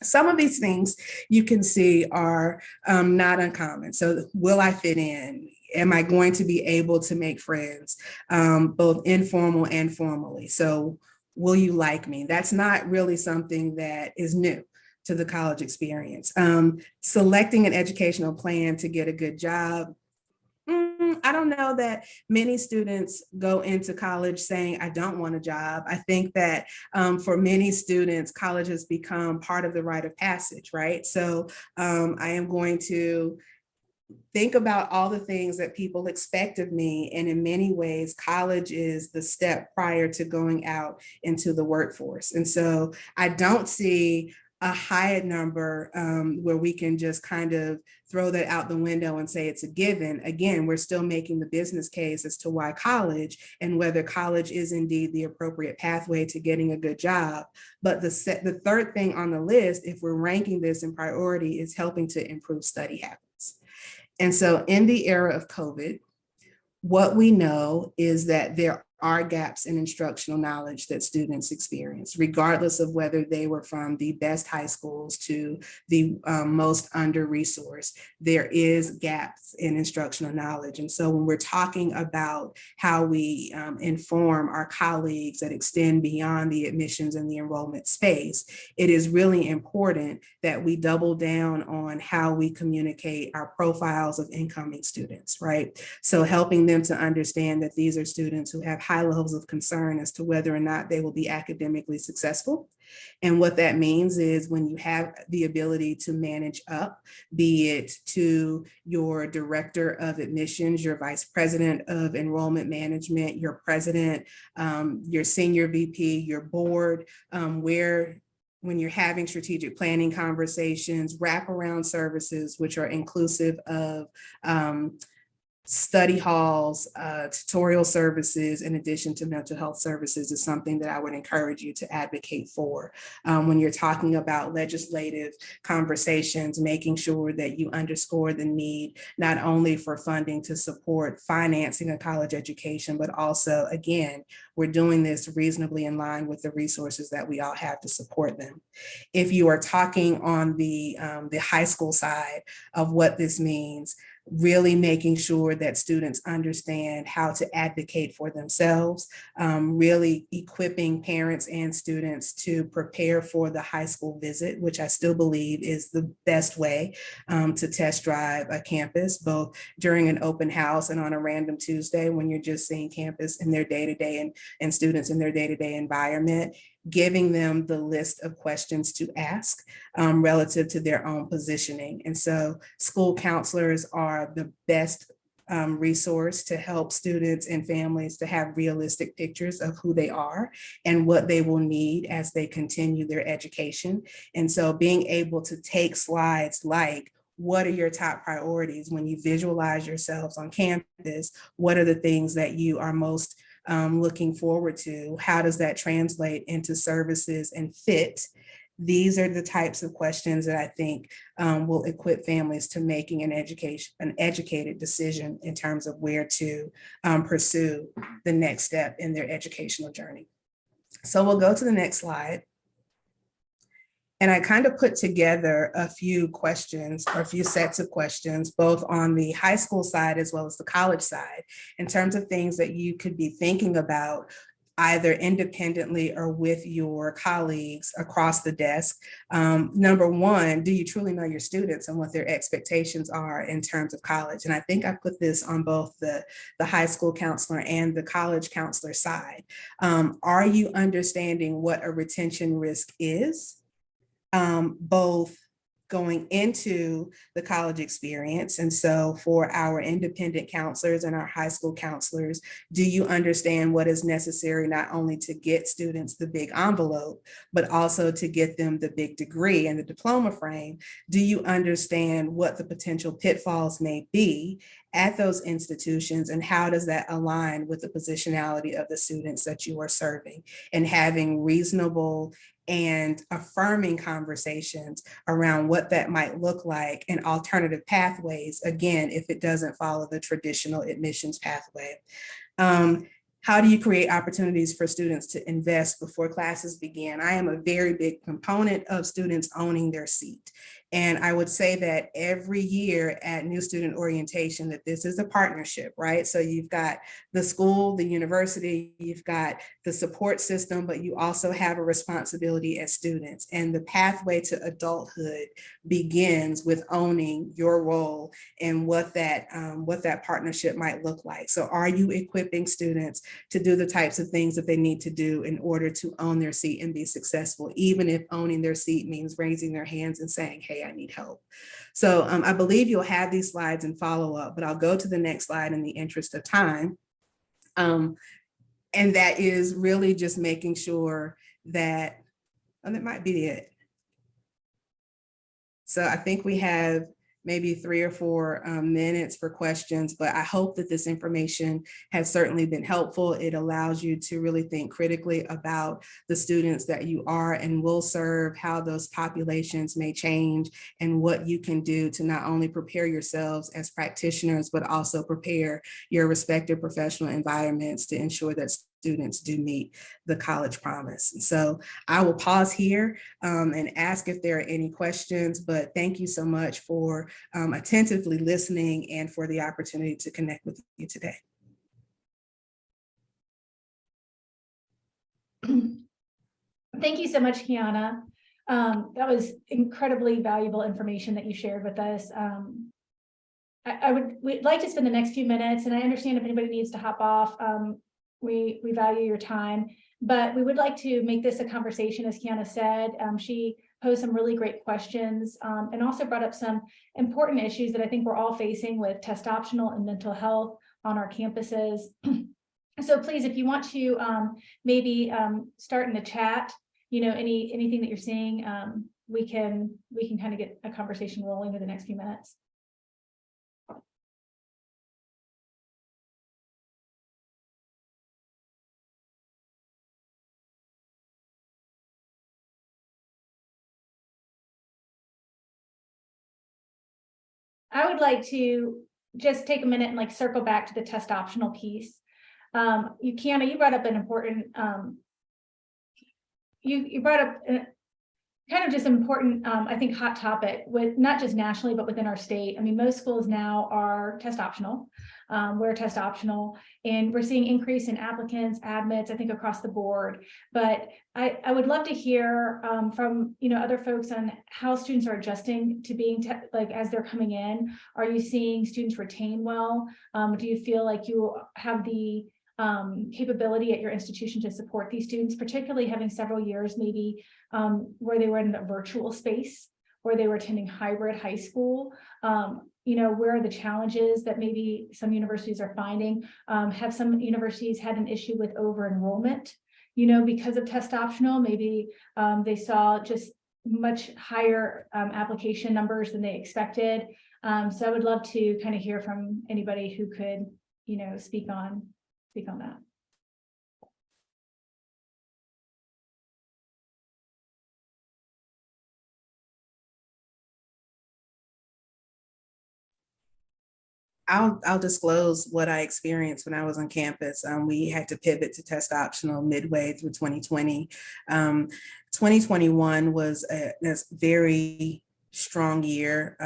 Some of these things you can see are not uncommon. So will I fit in? Am I going to be able to make friends, both informal and formally? So will you like me? That's not really something that is new to the college experience. Selecting an educational plan to get a good job. I don't know that many students go into college saying, I don't want a job. I think that for many students, college has become part of the rite of passage, right? So I am going to think about all the things that people expect of me. And in many ways, college is the step prior to going out into the workforce. And so I don't see a high number where we can just kind of throw that out the window and say it's a given. Again, we're still making the business case as to why college and whether college is indeed the appropriate pathway to getting a good job. But the third thing on the list, if we're ranking this in priority, is helping to improve study habits. And so in the era of COVID, what we know is that there are gaps in instructional knowledge that students experience, regardless of whether they were from the best high schools to the most under-resourced. There is gaps in instructional knowledge. And so when we're talking about how we inform our colleagues that extend beyond the admissions and the enrollment space, it is really important that we double down on how we communicate our profiles of incoming students, right? So helping them to understand that these are students who have high levels of concern as to whether or not they will be academically successful. And what that means is when you have the ability to manage up, be it to your director of admissions, your vice president of enrollment management, your president, your senior VP, your board, when you're having strategic planning conversations, wraparound services, which are inclusive of study halls, tutorial services, in addition to mental health services, is something that I would encourage you to advocate for. When you're talking about legislative conversations, making sure that you underscore the need not only for funding to support financing a college education, but also, again, we're doing this reasonably in line with the resources that we all have to support them. If you are talking on the high school side of what this means, really making sure that students understand how to advocate for themselves, really equipping parents and students to prepare for the high school visit, which I still believe is the best way to test drive a campus, both during an open house and on a random Tuesday when you're just seeing campus in their day-to-day and students in their day-to-day environment, giving them the list of questions to ask relative to their own positioning. And so school counselors are the best resource to help students and families to have realistic pictures of who they are and what they will need as they continue their education. And so being able to take slides like, what are your top priorities when you visualize yourselves on campus? What are the things that you are most looking forward to? How does that translate into services and fit? These are the types of questions that I think will equip families to making an educated decision in terms of where to pursue the next step in their educational journey. So we'll go to the next slide. And I kind of put together a few questions or a few sets of questions, both on the high school side as well as the college side, in terms of things that you could be thinking about either independently or with your colleagues across the desk. Number one, do you truly know your students and what their expectations are in terms of college? And I think I put this on both the high school counselor and the college counselor side. Are you understanding what a retention risk is? Both going into the college experience. And so for our independent counselors and our high school counselors, do you understand what is necessary not only to get students the big envelope, but also to get them the big degree and the diploma frame? Do you understand what the potential pitfalls may be at those institutions, and how does that align with the positionality of the students that you are serving, and having reasonable and affirming conversations around what that might look like and alternative pathways, again, if it doesn't follow the traditional admissions pathway. How do you create opportunities for students to invest before classes begin? I am a very big component of students owning their seat. And I would say that every year at new student orientation, that this is a partnership, right? So you've got the school, the university, you've got the support system, but you also have a responsibility as students. And the pathway to adulthood begins with owning your role and what that partnership might look like. So are you equipping students to do the types of things that they need to do in order to own their seat and be successful, even if owning their seat means raising their hands and saying, hey, I need help. So I believe you'll have these slides and follow up, but I'll go to the next slide in the interest of time. And that is really just making sure that, oh, that might be it. So I think we have maybe 3 or 4 minutes for questions, but I hope that this information has certainly been helpful. It allows you to really think critically about the students that you are and will serve, how those populations may change, and what you can do to not only prepare yourselves as practitioners, but also prepare your respective professional environments to ensure that students do meet the college promise. So I will pause here and ask if there are any questions, but thank you so much for attentively listening and for the opportunity to connect with you today. Thank you so much, Keyana. That was incredibly valuable information that you shared with us. We'd like to spend the next few minutes, and I understand if anybody needs to hop off, we value your time, but we would like to make this a conversation, as Keyana said. She posed some really great questions and also brought up some important issues that I think we're all facing with test optional and mental health on our campuses. So please, if you want to maybe start in the chat, you know, anything that you're seeing, we can kind of get a conversation rolling in the next few minutes. I would like to just take a minute and circle back to the test optional piece. Keyana, you brought up an important, you brought up kind of just important, I think, hot topic with not just nationally, but within our state. I mean, most schools now are test optional. We're test optional, and we're seeing increase in applicants, admits, I think, across the board. But I would love to hear from other folks on how students are adjusting to being as they're coming in. Are you seeing students retain well? Do you feel like you have the capability at your institution to support these students, particularly having several years maybe where they were in a virtual space, or they were attending hybrid high school? Where are the challenges that maybe some universities are finding? Have some universities had an issue with over enrollment, because of test optional? Maybe they saw just much higher application numbers than they expected. So I would love to kind of hear from anybody who could, speak on that. I'll disclose what I experienced when I was on campus. We had to pivot to test optional midway through 2020. 2021 was a very strong year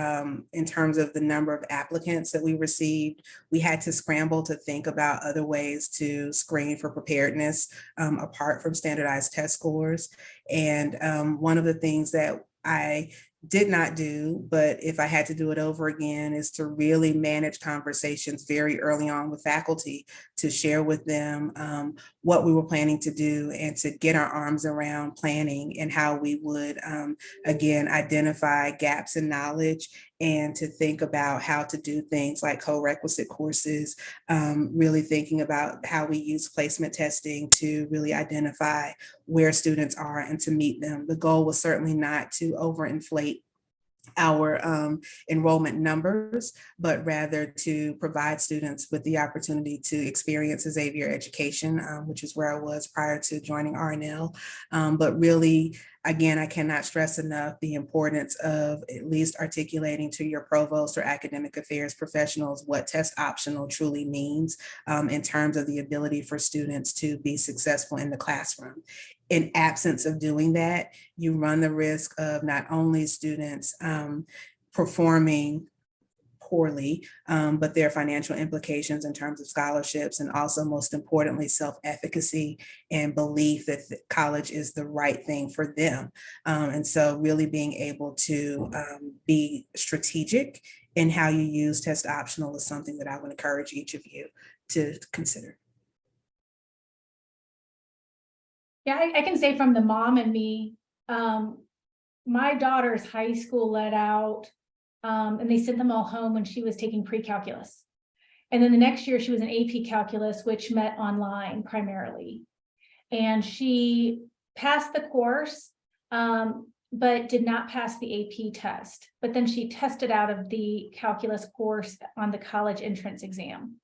in terms of the number of applicants that we received. We had to scramble to think about other ways to screen for preparedness apart from standardized test scores. And one of the things that I did not do, but if I had to do it over again, is to really manage conversations very early on with faculty, to share with them what we were planning to do and to get our arms around planning and how we would, again, identify gaps in knowledge and to think about how to do things like co-requisite courses, really thinking about how we use placement testing to really identify where students are and to meet them. The goal was certainly not to overinflate our enrollment numbers, but rather to provide students with the opportunity to experience a Xavier education, which is where I was prior to joining RNL. But really, again, I cannot stress enough the importance of at least articulating to your provost or academic affairs professionals what test optional truly means in terms of the ability for students to be successful in the classroom. In absence of doing that, you run the risk of not only students performing poorly, but there are financial implications in terms of scholarships and also, most importantly, self-efficacy and belief that college is the right thing for them. And so really being able to be strategic in how you use test optional is something that I would encourage each of you to consider. Yeah, I can say from the mom and me, my daughter's high school let out, and they sent them all home when she was taking pre-calculus. And then the next year she was in AP calculus, which met online primarily. And she passed the course, but did not pass the AP test. But then she tested out of the calculus course on the college entrance exam.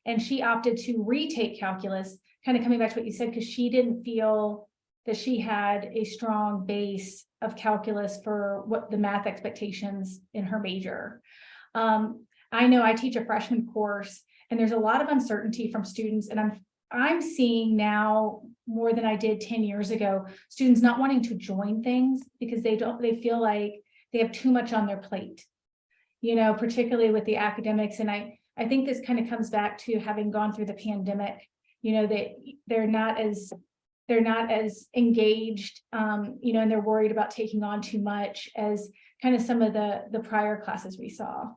And she opted to retake calculus, kind of coming back to what you said, because she didn't feel that she had a strong base of calculus for what the math expectations in her major. I know I teach a freshman course, and there's a lot of uncertainty from students, and I'm seeing now more than I did 10 years ago, students not wanting to join things because they feel like they have too much on their plate, particularly with the academics. And I think this kind of comes back to having gone through the pandemic, that they're not as engaged, and they're worried about taking on too much as kind of some of the prior classes we saw.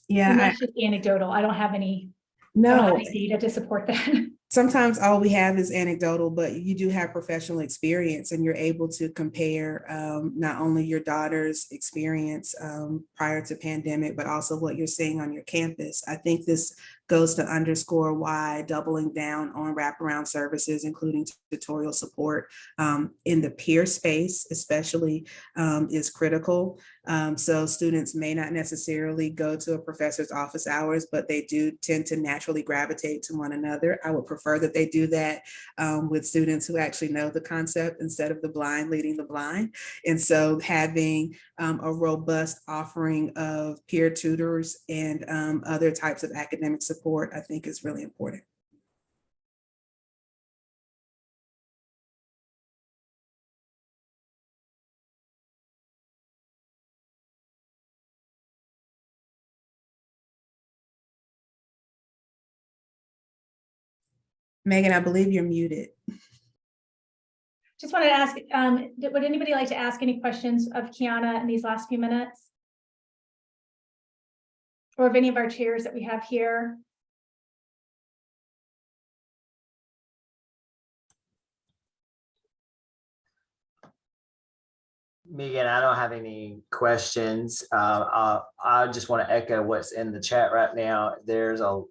Yeah, and that's just anecdotal. I don't have any data to support that. Sometimes all we have is anecdotal, but you do have professional experience and you're able to compare not only your daughter's experience prior to pandemic, but also what you're seeing on your campus. I think this goes to underscore why doubling down on wraparound services, including tutorial support in the peer space, especially is critical. So students may not necessarily go to a professor's office hours, but they do tend to naturally gravitate to one another. I would prefer that they do that with students who actually know the concept instead of the blind leading the blind. And so having a robust offering of peer tutors and other types of academic support, I think is really important. Megan, I believe you're muted. Just wanted to ask, would anybody like to ask any questions of Keyana in these last few minutes? Or of any of our chairs that we have here? Megan, I don't have any questions. I just want to echo what's in the chat right now.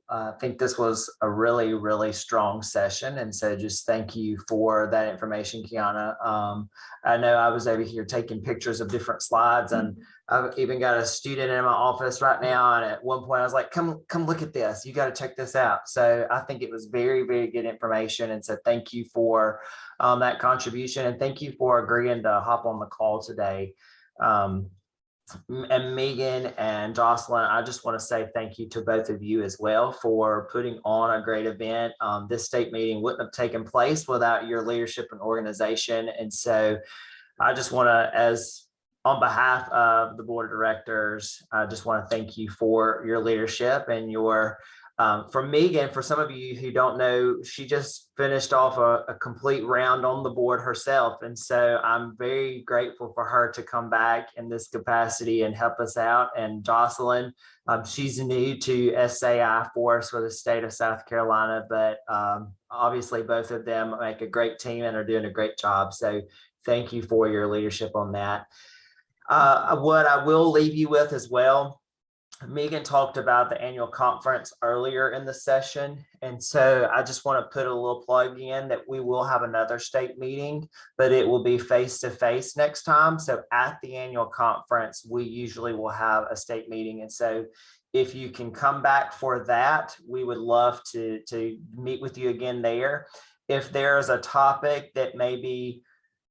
I think this was a really, really strong session. And so just thank you for that information, Keyana. I know I was over here taking pictures of different slides, and I've even got a student in my office right now. And at one point I was like, come look at this. You got to check this out. So I think it was very, very good information. And so thank you for that contribution, and thank you for agreeing to hop on the call today. And Megan and Jocelyn, I just want to say thank you to both of you as well for putting on a great event. This state meeting wouldn't have taken place without your leadership and organization. And so I just want to, on behalf of the board of directors, I just want to thank you for your leadership and your for Megan, for some of you who don't know, she just finished off a complete round on the board herself. And so I'm very grateful for her to come back in this capacity and help us out. And Jocelyn, she's new to SAI for us for the state of South Carolina, but obviously both of them make a great team and are doing a great job. So thank you for your leadership on that. What I will leave you with as well, Megan talked about the annual conference earlier in the session. And so I just want to put a little plug in that we will have another state meeting, but it will be face-to-face next time. So at the annual conference, we usually will have a state meeting. And so if you can come back for that, we would love to meet with you again there. If there's a topic that maybe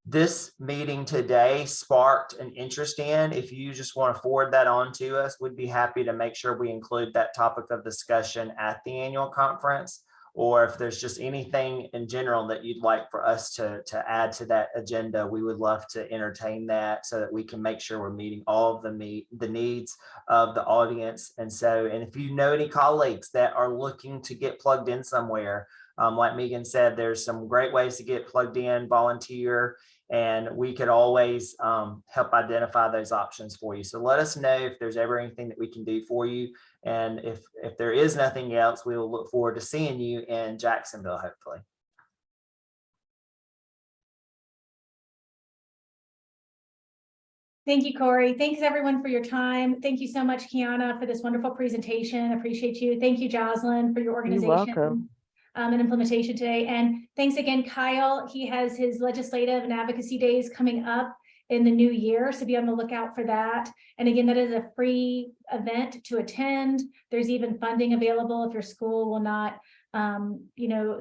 this meeting today sparked an interest in, if you just want to forward that on to us, we'd be happy to make sure we include that topic of discussion at the annual conference. Or if there's just anything in general that you'd like for us to add to that agenda, we would love to entertain that so that we can make sure we're meeting all of the needs of the audience. And if you know any colleagues that are looking to get plugged in somewhere, like Megan said, there's some great ways to get plugged in, volunteer, and we could always help identify those options for you. So let us know if there's ever anything that we can do for you. And if there is nothing else, we will look forward to seeing you in Jacksonville, hopefully. Thank you, Cory. Thanks everyone for your time. Thank you so much, Keyana, for this wonderful presentation. Appreciate you. Thank you, Jocelyn, for your organization. You're welcome. And implementation today. And thanks again, Kyle. He has his legislative and advocacy days coming up in the new year, so be on the lookout for that. And again, that is a free event to attend. There's even funding available if your school will not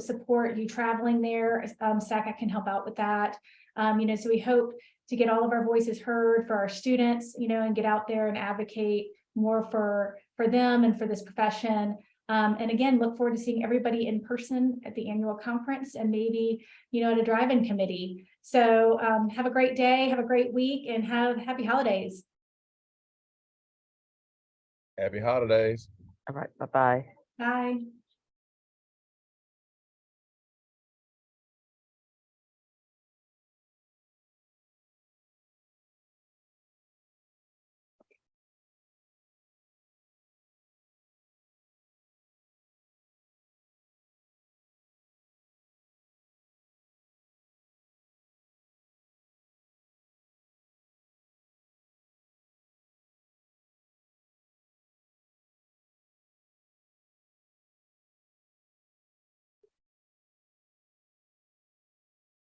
support you traveling there. SACAC can help out with that. So we hope to get all of our voices heard for our students, and get out there and advocate more for them and for this profession. And again, look forward to seeing everybody in person at the annual conference, and maybe, at a drive-in committee. So have a great day, have a great week, and have happy holidays. Happy holidays. All right. Bye-bye. Bye.